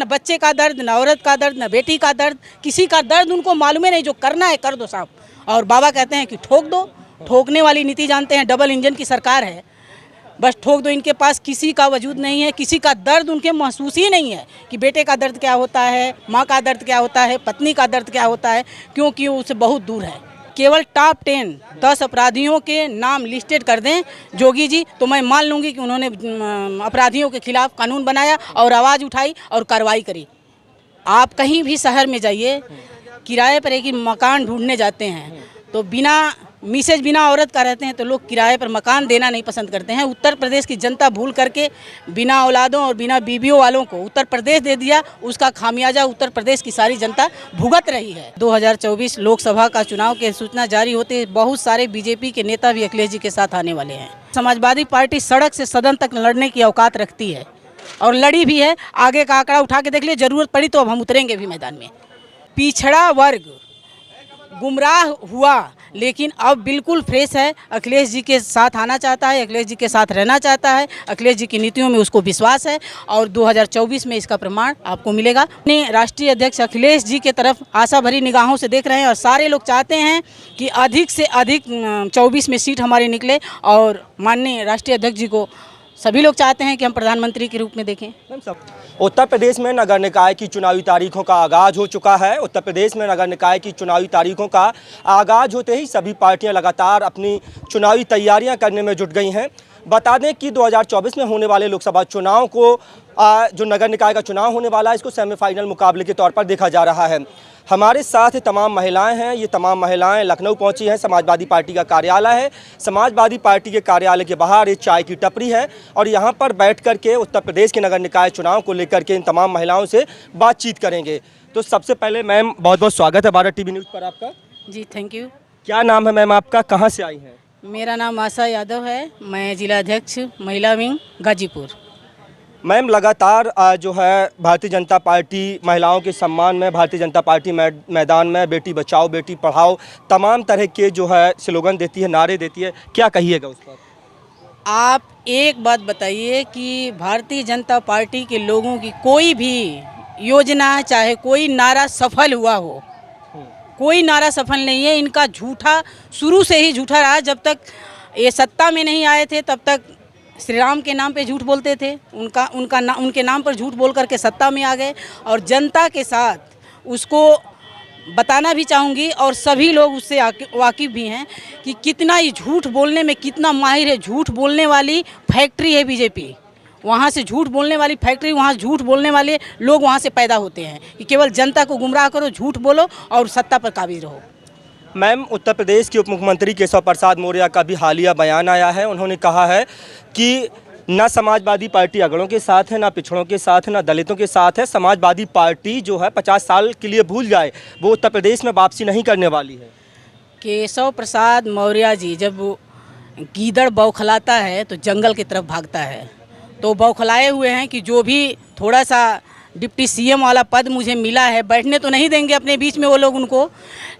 न बच्चे का दर्द, न औरत का दर्द, न बेटी का दर्द, किसी का दर्द उनको मालूम ही नहीं। जो करना है कर दो साहब। और बाबा कहते हैं कि ठोक दो, ठोकने वाली नीति जानते हैं, डबल इंजन की सरकार है, बस ठोक दो। इनके पास किसी का वजूद नहीं है, किसी का दर्द उनके महसूस ही नहीं है कि बेटे का दर्द क्या होता है, माँ का दर्द क्या होता है, पत्नी का दर्द क्या होता है, क्योंकि उससे बहुत दूर है। केवल टॉप 10 अपराधियों के नाम लिस्टेड कर दें जोगी जी, तो मैं मान लूँगी कि उन्होंने अपराधियों के खिलाफ कानून बनाया और आवाज़ उठाई और कार्रवाई करी। आप कहीं भी शहर में जाइए, किराए पर एक ही मकान ढूंढने जाते हैं तो बिना मिसेज बिना औरत का रहते हैं तो लोग किराए पर मकान देना नहीं पसंद करते हैं। उत्तर प्रदेश की जनता भूल करके बिना औलादों और बिना बीवियों वालों को उत्तर प्रदेश दे दिया। उसका खामियाजा उत्तर प्रदेश की सारी जनता भुगत रही है। 2024 लोकसभा का चुनाव की सूचना जारी होते बहुत सारे बीजेपी के नेता भी अखिलेश जी के साथ आने वाले हैं। समाजवादी पार्टी सड़क से सदन तक लड़ने की औकात रखती है और लड़ी भी है। आगे का आंकड़ा उठा के देख लिए, जरूरत पड़ी तो अब हम उतरेंगे भी मैदान में। पिछड़ा वर्ग गुमराह हुआ लेकिन अब बिल्कुल फ्रेश है। अखिलेश जी के साथ आना चाहता है, अखिलेश जी के साथ रहना चाहता है, अखिलेश जी की नीतियों में उसको विश्वास है और 2024 में इसका प्रमाण आपको मिलेगा। अपने राष्ट्रीय अध्यक्ष अखिलेश जी के तरफ आशा भरी निगाहों से देख रहे हैं और सारे लोग चाहते हैं कि अधिक से अधिक 24 में सीट हमारी निकले और माननीय राष्ट्रीय अध्यक्ष जी को सभी लोग चाहते हैं कि हम प्रधानमंत्री के रूप में देखें। उत्तर प्रदेश में नगर निकाय की चुनावी तारीखों का आगाज हो चुका है। उत्तर प्रदेश में नगर निकाय की चुनावी तारीखों का आगाज होते ही सभी पार्टियां लगातार अपनी चुनावी तैयारियां करने में जुट गई हैं। बता दें कि 2024 में होने वाले लोकसभा चुनाव को जो नगर निकाय का चुनाव होने वाला है, इसको सेमीफाइनल मुकाबले के तौर पर देखा जा रहा है। हमारे साथ तमाम महिलाएं हैं। ये तमाम महिलाएं लखनऊ पहुंची हैं। समाजवादी पार्टी का कार्यालय है। समाजवादी पार्टी के कार्यालय के बाहर एक चाय की टपरी है और यहां पर बैठ कर के उत्तर प्रदेश के नगर निकाय चुनाव को लेकर के इन तमाम महिलाओं से बातचीत करेंगे। तो सबसे पहले मैम, बहुत बहुत स्वागत है भारत टीवी न्यूज़ पर आपका। जी थैंक यू। क्या नाम है मैम आपका, कहाँ से आई हैं? मेरा नाम आशा यादव है, मैं जिला अध्यक्ष महिला विंग गाजीपुर। मैम, लगातार जो है भारतीय जनता पार्टी महिलाओं के सम्मान में, भारतीय जनता पार्टी मैदान में बेटी बचाओ बेटी पढ़ाओ तमाम तरह के जो है स्लोगन देती है, नारे देती है, क्या कहिएगा उस पर? आप एक बात बताइए कि भारतीय जनता पार्टी के लोगों की कोई भी योजना चाहे कोई नारा सफल हुआ हो, कोई नारा सफल नहीं है। इनका झूठा शुरू से ही झूठा रहा। जब तक ये सत्ता में नहीं आए थे तब तक श्री राम के नाम पे झूठ बोलते थे, उनके नाम पर झूठ बोल करके सत्ता में आ गए और जनता के साथ उसको बताना भी चाहूँगी और सभी लोग उससे वाकिफ़ भी हैं कि कितना ये झूठ बोलने में कितना माहिर है। झूठ बोलने वाली फैक्ट्री है बीजेपी, वहाँ से झूठ बोलने वाली फैक्ट्री, वहाँ झूठ बोलने वाले लोग वहाँ से पैदा होते हैं कि केवल जनता को गुमराह करो, झूठ बोलो और सत्ता पर काबिज रहो। मैम, उत्तर प्रदेश के उप मुख्यमंत्री केशव प्रसाद मौर्य का भी हालिया बयान आया है। उन्होंने कहा है कि न समाजवादी पार्टी अगड़ों के साथ है, ना पिछड़ों के साथ है, ना दलितों के साथ है। समाजवादी पार्टी जो है 50 साल के लिए भूल जाए, वो उत्तर प्रदेश में वापसी नहीं करने वाली है। केशव प्रसाद मौर्य जी जब गीदड़ बौखलाता है तो जंगल की तरफ भागता है, तो बौखलाए हुए हैं कि जो भी थोड़ा सा डिप्टी सीएम वाला पद मुझे मिला है, बैठने तो नहीं देंगे अपने बीच में वो लोग उनको,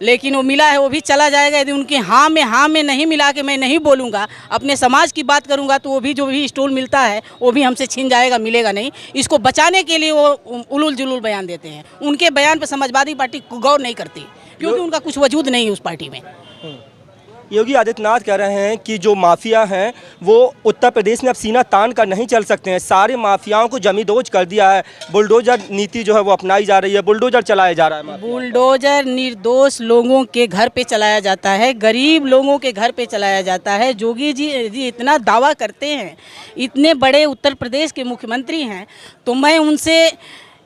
लेकिन वो मिला है वो भी चला जाएगा। यदि उनके हाँ में नहीं मिला के मैं नहीं बोलूँगा, अपने समाज की बात करूँगा, तो वो भी जो भी स्टॉल मिलता है वो भी हमसे छीन जाएगा, मिलेगा नहीं। इसको बचाने के लिए वो उलूल जुलूल बयान देते हैं। उनके बयान पर समाजवादी पार्टी गौर नहीं करती क्योंकि उनका कुछ वजूद नहीं है उस पार्टी में। योगी आदित्यनाथ कह रहे हैं कि जो माफिया हैं वो उत्तर प्रदेश में अब सीना तान कर नहीं चल सकते हैं। सारे माफियाओं को जमींदोज कर दिया है। बुलडोजर नीति जो है वो अपनाई जा रही है, बुलडोजर चलाया जा रहा है। बुलडोजर निर्दोष लोगों के घर पे चलाया जाता है, गरीब लोगों के घर पे चलाया जाता है। जोगी जी इतना दावा करते हैं, इतने बड़े उत्तर प्रदेश के मुख्यमंत्री हैं, तो मैं उनसे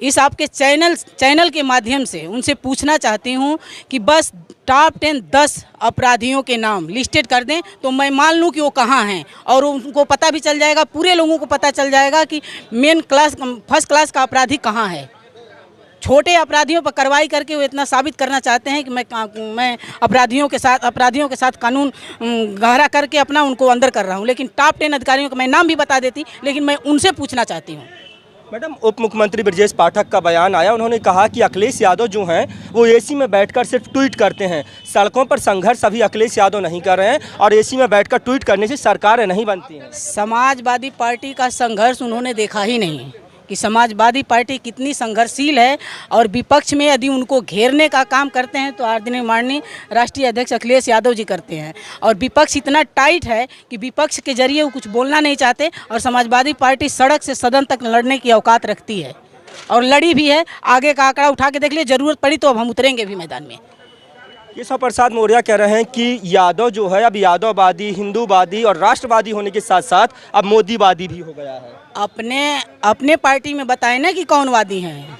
इस आपके चैनल के माध्यम से उनसे पूछना चाहती हूं कि बस टॉप 10 अपराधियों के नाम लिस्टेड कर दें तो मैं मान लूं कि वो कहां हैं और उनको पता भी चल जाएगा, पूरे लोगों को पता चल जाएगा कि फर्स्ट क्लास का अपराधी कहां है। छोटे अपराधियों पर कार्रवाई करके वो इतना साबित करना चाहते हैं कि मैं अपराधियों के साथ कानून गहरा करके अपना उनको अंदर कर रहा हूं, लेकिन टॉप 10 अधिकारियों का मैं नाम भी बता देती, लेकिन मैं उनसे पूछना चाहती हूँ। मैडम, उप मुख्यमंत्री ब्रजेश पाठक का बयान आया। उन्होंने कहा कि अखिलेश यादव जो हैं वो एसी में बैठकर सिर्फ ट्वीट करते हैं। सड़कों पर संघर्ष अभी अखिलेश यादव नहीं कर रहे हैं और एसी में बैठकर ट्वीट करने से सरकारें नहीं बनती हैं। समाजवादी पार्टी का संघर्ष उन्होंने देखा ही नहीं, कि समाजवादी पार्टी कितनी संघर्षशील है और विपक्ष में यदि उनको घेरने का काम करते हैं तो आदरणीय माननीय राष्ट्रीय अध्यक्ष अखिलेश यादव जी करते हैं। और विपक्ष इतना टाइट है कि विपक्ष के जरिए वो कुछ बोलना नहीं चाहते और समाजवादी पार्टी सड़क से सदन तक लड़ने की औकात रखती है और लड़ी भी है। आगे का आंकड़ा उठा के देख लिए, ज़रूरत पड़ी तो अब हम उतरेंगे भी मैदान में। केशव प्रसाद मौर्य कह रहे हैं कि यादव जो है अब यादववादी, हिंदूवादी और राष्ट्रवादी होने के साथ साथ अब मोदीवादी भी हो गया है। अपने पार्टी में बताएं ना कि कौन वादी हैं,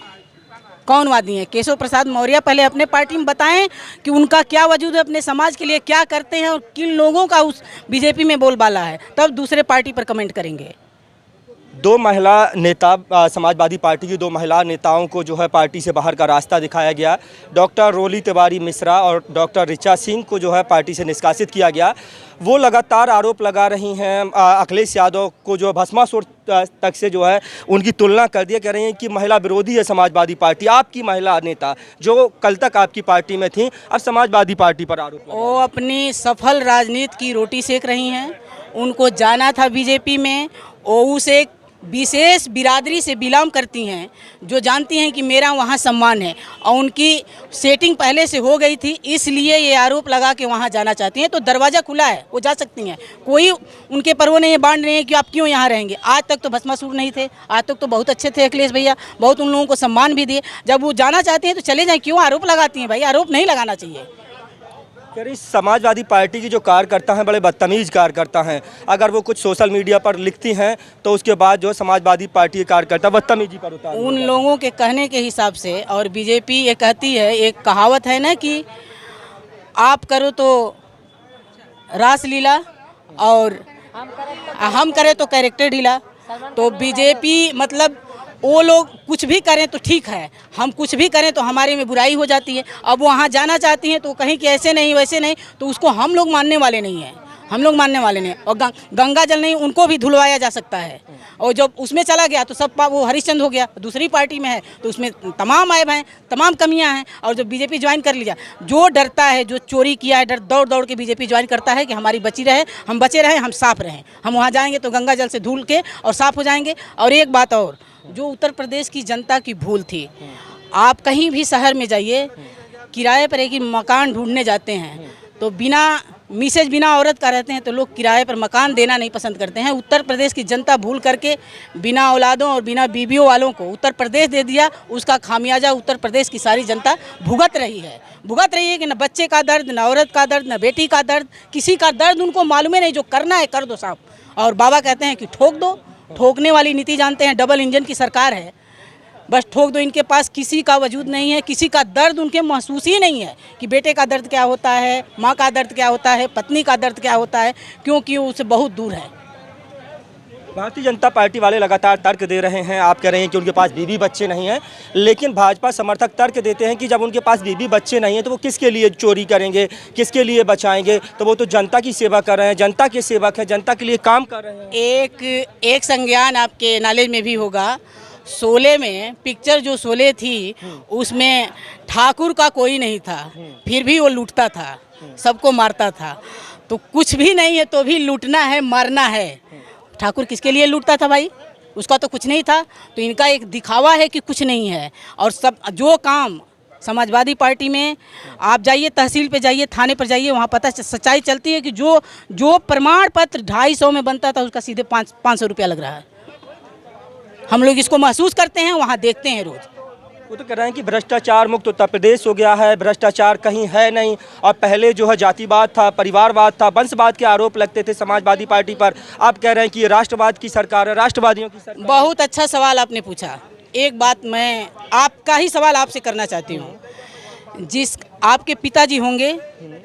कौन वादी हैं। केशव प्रसाद मौर्य पहले अपने पार्टी में बताएं कि उनका क्या वजूद है, अपने समाज के लिए क्या करते हैं और किन लोगों का उस बीजेपी में बोलबाला है, तब दूसरे पार्टी पर कमेंट करेंगे। दो महिला नेता, समाजवादी पार्टी की दो महिला नेताओं को जो है पार्टी से बाहर का रास्ता दिखाया गया। डॉक्टर रोली तिवारी मिश्रा और डॉक्टर ऋचा सिंह को जो है पार्टी से निष्कासित किया गया। वो लगातार आरोप लगा रही हैं अखिलेश यादव को, जो भस्मासुर तक से जो है उनकी तुलना कर दिया, कह रही हैं कि महिला विरोधी है समाजवादी पार्टी। आपकी महिला नेता जो कल तक आपकी पार्टी में थी, अब समाजवादी पार्टी पर आरोप लगा। वो अपनी सफल राजनीति की रोटी सेक रही हैं। उनको जाना था बीजेपी में, वो उसे विशेष बिरादरी से बिलोंग करती हैं, जो जानती हैं कि मेरा वहाँ सम्मान है और उनकी सेटिंग पहले से हो गई थी, इसलिए ये आरोप लगा के वहाँ जाना चाहती हैं। तो दरवाज़ा खुला है, वो जा सकती हैं, कोई उनके पर वो नहीं है, बांध रहे हैं कि आप क्यों यहाँ रहेंगे। आज तक तो भस्मासुर नहीं थे, आज तक तो बहुत अच्छे थे अखिलेश भैया, बहुत उन लोगों को सम्मान भी दिए। जब वो जाना चाहती हैं तो चले जाएँ, क्यों आरोप लगाती हैं भाई, आरोप नहीं लगाना चाहिए। यानी समाजवादी पार्टी की जो कार्यकर्ता हैं बड़े बदतमीज कार्यकर्ता हैं। अगर वो कुछ सोशल मीडिया पर लिखती हैं तो उसके बाद जो समाजवादी पार्टी के कार्यकर्ता बदतमीजी पर उतार उन लोगों के कहने के हिसाब से। और बीजेपी ये कहती है, एक कहावत है ना कि आप करो तो रासलीला और हम करें तो कैरेक्टर ढीला। तो बीजेपी मतलब वो लोग कुछ भी करें तो ठीक है, हम कुछ भी करें तो हमारे में बुराई हो जाती है। अब वहाँ जाना चाहती हैं तो कहीं कि ऐसे नहीं वैसे नहीं, तो उसको हम लोग मानने वाले नहीं हैं, हम लोग मानने वाले नहीं। और गंगा जल नहीं, उनको भी धुलवाया जा सकता है। और जब उसमें चला गया तो सब वो हरिश्चंद हो गया। दूसरी पार्टी में है तो उसमें तमाम ऐब हैं, तमाम कमियां हैं। और जब बीजेपी ज्वाइन कर लिया, जो डरता है, जो चोरी किया है, दौड़ दौड़ के बीजेपी ज्वाइन करता है कि हमारी बची रहे, हम बचे रहें, हम साफ रहें। हम वहाँ जाएंगे तो गंगा जल से धुल के और साफ हो जाएंगे। और एक बात और, जो उत्तर प्रदेश की जनता की भूल थी, आप कहीं भी शहर में जाइए, किराए पर एक ही मकान ढूंढने जाते हैं तो बिना मिसेज, बिना औरत का रहते हैं तो लोग किराए पर मकान देना नहीं पसंद करते हैं। उत्तर प्रदेश की जनता भूल करके बिना औलादों और बिना बीवियों वालों को उत्तर प्रदेश दे दिया। उसका खामियाजा उत्तर प्रदेश की सारी जनता भुगत रही है कि न बच्चे का दर्द, न औरत का दर्द, न बेटी का दर्द, किसी का दर्द उनको मालूम ही नहीं। जो करना है कर दो साहब। और बाबा कहते हैं कि ठोक दो, ठोकने वाली नीति जानते हैं, डबल इंजन की सरकार है, बस ठोक दो। इनके पास किसी का वजूद नहीं है, किसी का दर्द उनके महसूस ही नहीं है कि बेटे का दर्द क्या होता है, माँ का दर्द क्या होता है, पत्नी का दर्द क्या होता है, क्योंकि वो उससे बहुत दूर है। भारतीय जनता पार्टी वाले लगातार तर्क दे रहे हैं। आप कह रहे हैं कि उनके पास बीवी बच्चे नहीं हैं, लेकिन भाजपा समर्थक तर्क देते हैं कि जब उनके पास बीवी बच्चे नहीं हैं तो वो किसके लिए चोरी करेंगे, किसके लिए बचाएंगे। तो वो तो जनता की सेवा कर रहे हैं, जनता के सेवक हैं, जनता के लिए काम कर रहे हैं। एक संज्ञान आपके नॉलेज में भी होगा, शोले में पिक्चर जो शोले थी उसमें ठाकुर का कोई नहीं था, फिर भी वो लूटता था, सबको मारता था। तो कुछ भी नहीं है तो भी लूटना है, मारना है। ठाकुर किसके लिए लूटता था भाई, उसका तो कुछ नहीं था। तो इनका एक दिखावा है कि कुछ नहीं है। और सब जो काम समाजवादी पार्टी में, आप जाइए तहसील पे जाइए, थाने पर जाइए, वहाँ पता सच्चाई चलती है कि जो प्रमाण पत्र 250 में बनता था उसका सीधे 500 रुपया लग रहा है। हम लोग इसको महसूस करते हैं, वहाँ देखते हैं रोज। वो तो कह रहे हैं कि भ्रष्टाचार मुक्त उत्तर प्रदेश हो गया है, भ्रष्टाचार कहीं है नहीं। और पहले जो है जातिवाद था, परिवारवाद था, वंशवाद के आरोप लगते थे समाजवादी पार्टी पर। आप कह रहे हैं कि ये राष्ट्रवाद की सरकार है, राष्ट्रवादियों की सरकार। बहुत अच्छा सवाल आपने पूछा। एक बात मैं आपका ही सवाल आपसे करना चाहती हूँ। जिस आपके पिताजी होंगे,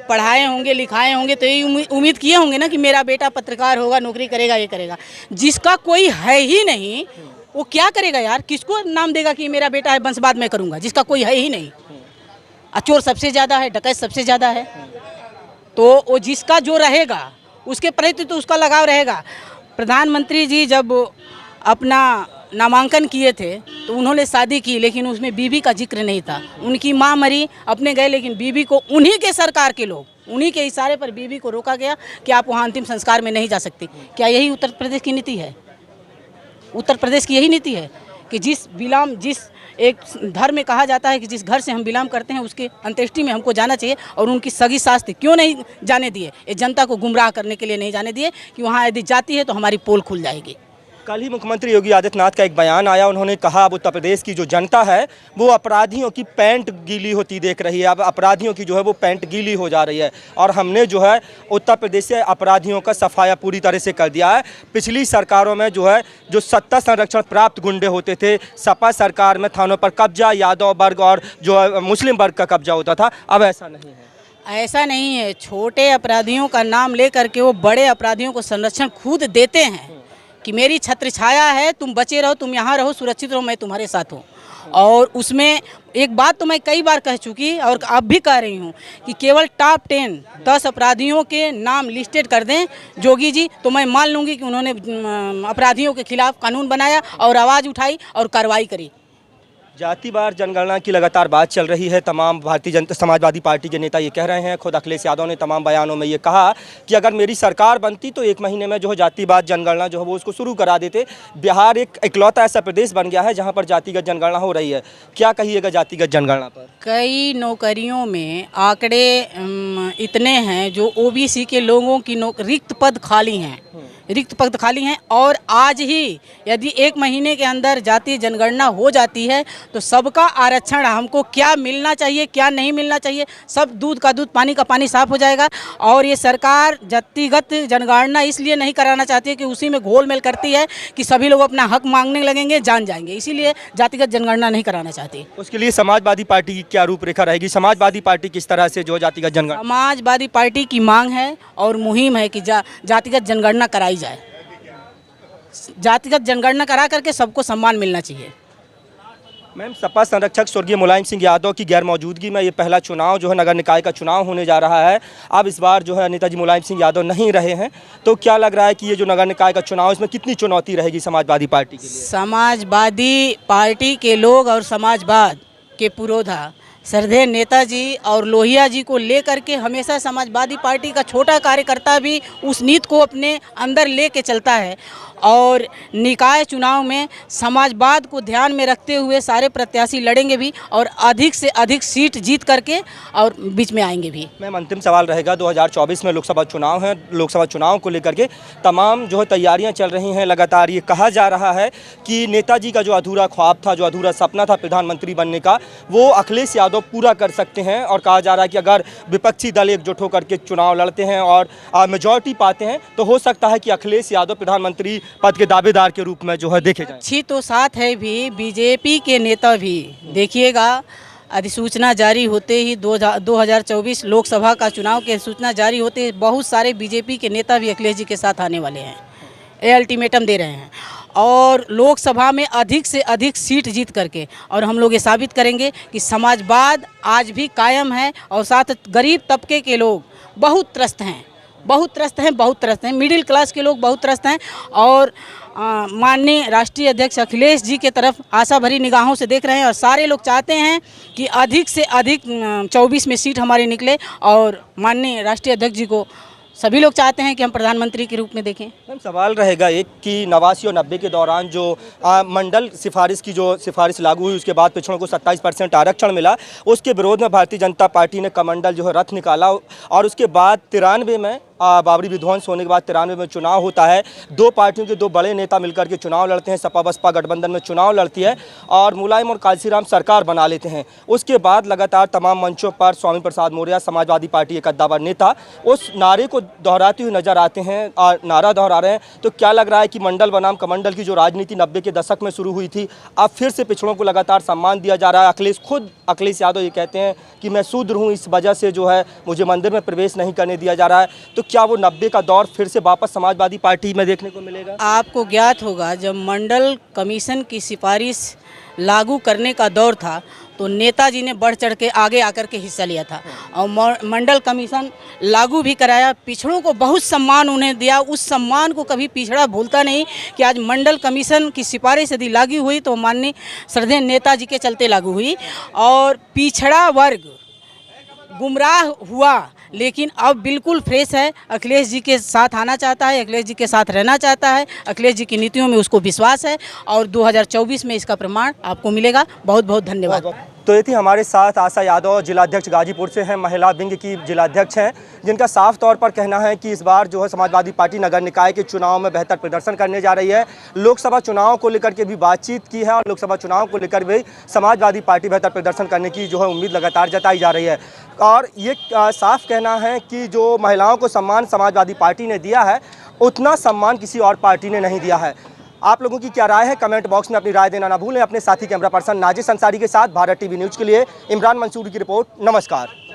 पढ़ाए होंगे, लिखाए होंगे, तो ये उम्मीद किए होंगे ना कि मेरा बेटा पत्रकार होगा, नौकरी करेगा, ये करेगा। जिसका कोई है ही नहीं वो क्या करेगा यार, किसको नाम देगा कि मेरा बेटा है, वंशवाद मैं करूँगा, जिसका कोई है ही नहीं। चोर सबसे ज़्यादा है, डकैत सबसे ज़्यादा है। तो वो जिसका जो रहेगा उसके प्रति तो उसका लगाव रहेगा। प्रधानमंत्री जी जब अपना नामांकन किए थे तो उन्होंने शादी की, लेकिन उसमें बीवी का जिक्र नहीं था। उनकी माँ मरी, अपने गए, लेकिन बीवी को उन्हीं के सरकार के लोग, उन्हीं के इशारे पर बीवी को रोका गया कि आप वहाँ अंतिम संस्कार में नहीं जा सकती। क्या यही उत्तर प्रदेश की नीति है? उत्तर प्रदेश की यही नीति है कि जिस एक धर्म में कहा जाता है कि जिस घर से हम बिलोंग करते हैं उसके अंत्येष्टि में हमको जाना चाहिए, और उनकी सगी सास थी, क्यों नहीं जाने दिए? ये जनता को गुमराह करने के लिए नहीं जाने दिए कि वहाँ यदि जाती है तो हमारी पोल खुल जाएगी। कल ही मुख्यमंत्री योगी आदित्यनाथ का एक बयान आया, उन्होंने कहा अब उत्तर प्रदेश की जो जनता है वो अपराधियों की पैंट गीली होती देख रही है, अब अपराधियों की जो है वो पैंट गीली हो जा रही है, और हमने जो है उत्तर प्रदेश से अपराधियों का सफाया पूरी तरह से कर दिया है। पिछली सरकारों में जो है जो सत्ता संरक्षण प्राप्त गुंडे होते थे, सपा सरकार में थानों पर कब्जा यादव वर्ग और जो है मुस्लिम वर्ग का कब्जा होता था, अब ऐसा नहीं है। ऐसा नहीं है, छोटे अपराधियों का नाम लेकर के वो बड़े अपराधियों को संरक्षण खुद देते हैं कि मेरी छत्र छाया है, तुम बचे रहो, तुम यहाँ रहो, सुरक्षित रहो, मैं तुम्हारे साथ हूँ। और उसमें एक बात तो मैं कई बार कह चुकी और अब भी कह रही हूँ कि केवल टॉप 10 अपराधियों के नाम लिस्टेड कर दें जोगी जी, तो मैं मान लूँगी कि उन्होंने अपराधियों के खिलाफ कानून बनाया और आवाज़ उठाई और कार्रवाई करी। जातिवार जनगणना की लगातार बात चल रही है। तमाम भारतीय जनता समाजवादी पार्टी के नेता ये कह रहे हैं, खुद अखिलेश यादव ने तमाम बयानों में ये कहा कि अगर मेरी सरकार बनती तो 1 महीने में जो है जातिवार जनगणना जो है वो उसको शुरू करा देते। बिहार एक इकलौता ऐसा प्रदेश बन गया है जहां पर जातिगत जनगणना हो रही है। क्या कहिएगा जातिगत जनगणना पर? कई नौकरियों में आंकड़े इतने हैं जो ओबीसी के लोगों की रिक्त पद खाली हैं, और आज ही यदि 1 महीने के अंदर जातीय जनगणना हो जाती है तो सबका आरक्षण, हमको क्या मिलना चाहिए क्या नहीं मिलना चाहिए, सब दूध का दूध पानी का पानी साफ हो जाएगा। और ये सरकार जातिगत जनगणना इसलिए नहीं कराना चाहती है कि उसी में घोल-मेल करती है कि सभी लोग अपना हक मांगने लगेंगे, जान जाएंगे, इसीलिए जातिगत जनगणना नहीं कराना चाहती। उसके लिए समाजवादी पार्टी की क्या रूपरेखा रहेगी? समाजवादी पार्टी किस तरह से जो जातिगत जनगणना? समाजवादी पार्टी की मांग है और मुहिम है कि जातिगत जनगणना कराई जाए। जातिगत जनगणना करा करके सबको सम्मान मिलना चाहिए। मैम, सपा संरक्षक स्वर्गीय मुलायम सिंह यादव की गैर मौजूदगी में ये पहला चुनाव जो है नगर निकाय का चुनाव होने जा रहा है। अब इस बार जो है नेताजी मुलायम सिंह यादव नहीं रहे हैं, तो क्या लग रहा है कि ये जो नगर निकाय का चुनाव इसमें कितनी चुनौती रहेगी समाजवादी पार्टी के लिए? समाजवादी पार्टी के लोग और समाजवाद के पुरोधा श्रद्धेय नेताजी और लोहिया जी को लेकर के हमेशा समाजवादी पार्टी का छोटा कार्यकर्ता भी उस नीति को अपने अंदर लेके चलता है, और निकाय चुनाव में समाजवाद को ध्यान में रखते हुए सारे प्रत्याशी लड़ेंगे भी और अधिक से अधिक सीट जीत करके और बीच में आएंगे भी। मैम, अंतिम सवाल रहेगा, 2024 में लोकसभा चुनाव है, लोकसभा चुनाव को लेकर के तमाम जो है तैयारियां चल रही हैं। लगातार ये कहा जा रहा है कि नेताजी का जो अधूरा ख्वाब था, जो अधूरा सपना था प्रधानमंत्री बनने का, वो अखिलेश यादव पूरा कर सकते हैं, और कहा जा रहा है कि अगर विपक्षी दल एकजुट होकर के चुनाव लड़ते हैं और मेजॉरिटी पाते हैं तो हो सकता है कि अखिलेश यादव प्रधानमंत्री पद के दावेदार के रूप में जो है देखे जाएं। अच्छी तो साथ है भी, बीजेपी के नेता भी देखिएगा, अधिसूचना जारी होते ही 2024 लोकसभा का चुनाव के सूचना जारी होते ही बहुत सारे बीजेपी के नेता भी अखिलेश जी के साथ आने वाले हैं, ये अल्टीमेटम दे रहे हैं, और लोकसभा में अधिक से अधिक सीट जीत करके और हम लोग ये साबित करेंगे कि समाजवाद आज भी कायम है, और साथ गरीब तबके के लोग बहुत त्रस्त हैं, मिडिल क्लास के लोग बहुत त्रस्त हैं, और माननीय राष्ट्रीय अध्यक्ष अखिलेश जी के तरफ आशा भरी निगाहों से देख रहे हैं, और सारे लोग चाहते हैं कि अधिक से अधिक 24 में सीट हमारी निकले, और माननीय राष्ट्रीय अध्यक्ष जी को सभी लोग चाहते हैं कि हम प्रधानमंत्री के रूप में देखें। मैम, सवाल रहेगा एक कि 89 और 90 के दौरान जो मंडल सिफारिश की जो सिफारिश लागू हुई, उसके बाद पिछड़ों को 27% आरक्षण मिला, उसके विरोध में भारतीय जनता पार्टी ने कमंडल जो है रथ निकाला, और उसके बाद 93 में बाबरी विध्वंस होने के बाद 93 में चुनाव होता है। 2 पार्टियों के 2 बड़े नेता मिलकर के चुनाव लड़ते हैं, सपा बसपा गठबंधन में चुनाव लड़ती है और मुलायम और कांशीराम सरकार बना लेते हैं। उसके बाद लगातार तमाम मंचों पर स्वामी प्रसाद मौर्य समाजवादी पार्टी एक कद्दावर नेता उस नारे को दोहराते हुए नजर आते हैं, नारा दोहरा रहे हैं। तो क्या लग रहा है कि मंडल बनाम कमंडल की जो राजनीति 90 के दशक में शुरू हुई थी, अब फिर से पिछड़ों को लगातार सम्मान दिया जा रहा है? अखिलेश यादव ये कहते हैं कि मैं शूद्र हूँ, इस वजह से जो है मुझे मंदिर में प्रवेश नहीं करने दिया जा रहा है। तो क्या वो 90 का दौर फिर से वापस समाजवादी पार्टी में देखने को मिलेगा? आपको ज्ञात होगा जब मंडल कमीशन की सिफारिश लागू करने का दौर था तो नेताजी ने बढ़ चढ़ के आगे आकर के हिस्सा लिया था और मंडल कमीशन लागू भी कराया, पिछड़ों को बहुत सम्मान उन्हें दिया। उस सम्मान को कभी पिछड़ा भूलता नहीं कि आज मंडल कमीशन की सिफारिश यदि लागू हुई तो माननीय श्रद्धेय नेताजी के चलते लागू हुई, और पिछड़ा वर्ग गुमराह हुआ लेकिन अब बिल्कुल फ्रेश है। अखिलेश जी के साथ आना चाहता है, अखिलेश जी के साथ रहना चाहता है, अखिलेश जी की नीतियों में उसको विश्वास है और 2024 में इसका प्रमाण आपको मिलेगा। बहुत बहुत धन्यवाद। तो ये थी हमारे साथ आशा यादव, जिलाध्यक्ष गाजीपुर से हैं, महिला विंग की जिलाध्यक्ष हैं, जिनका साफ तौर पर कहना है कि इस बार जो है समाजवादी पार्टी नगर निकाय के चुनाव में बेहतर प्रदर्शन करने जा रही है। लोकसभा चुनाव को लेकर के भी बातचीत की है और लोकसभा चुनाव को लेकर भी समाजवादी पार्टी बेहतर प्रदर्शन करने की जो है उम्मीद लगातार जताई जा रही है। और ये साफ कहना है कि जो महिलाओं को सम्मान समाजवादी पार्टी ने दिया है, उतना सम्मान किसी और पार्टी ने नहीं दिया है। आप लोगों की क्या राय है, कमेंट बॉक्स में अपनी राय देना ना भूलें। अपने साथी कैमरा पर्सन नाजिस अंसारी के साथ भारत टीवी न्यूज़ के लिए इमरान मंसूरी की रिपोर्ट। नमस्कार।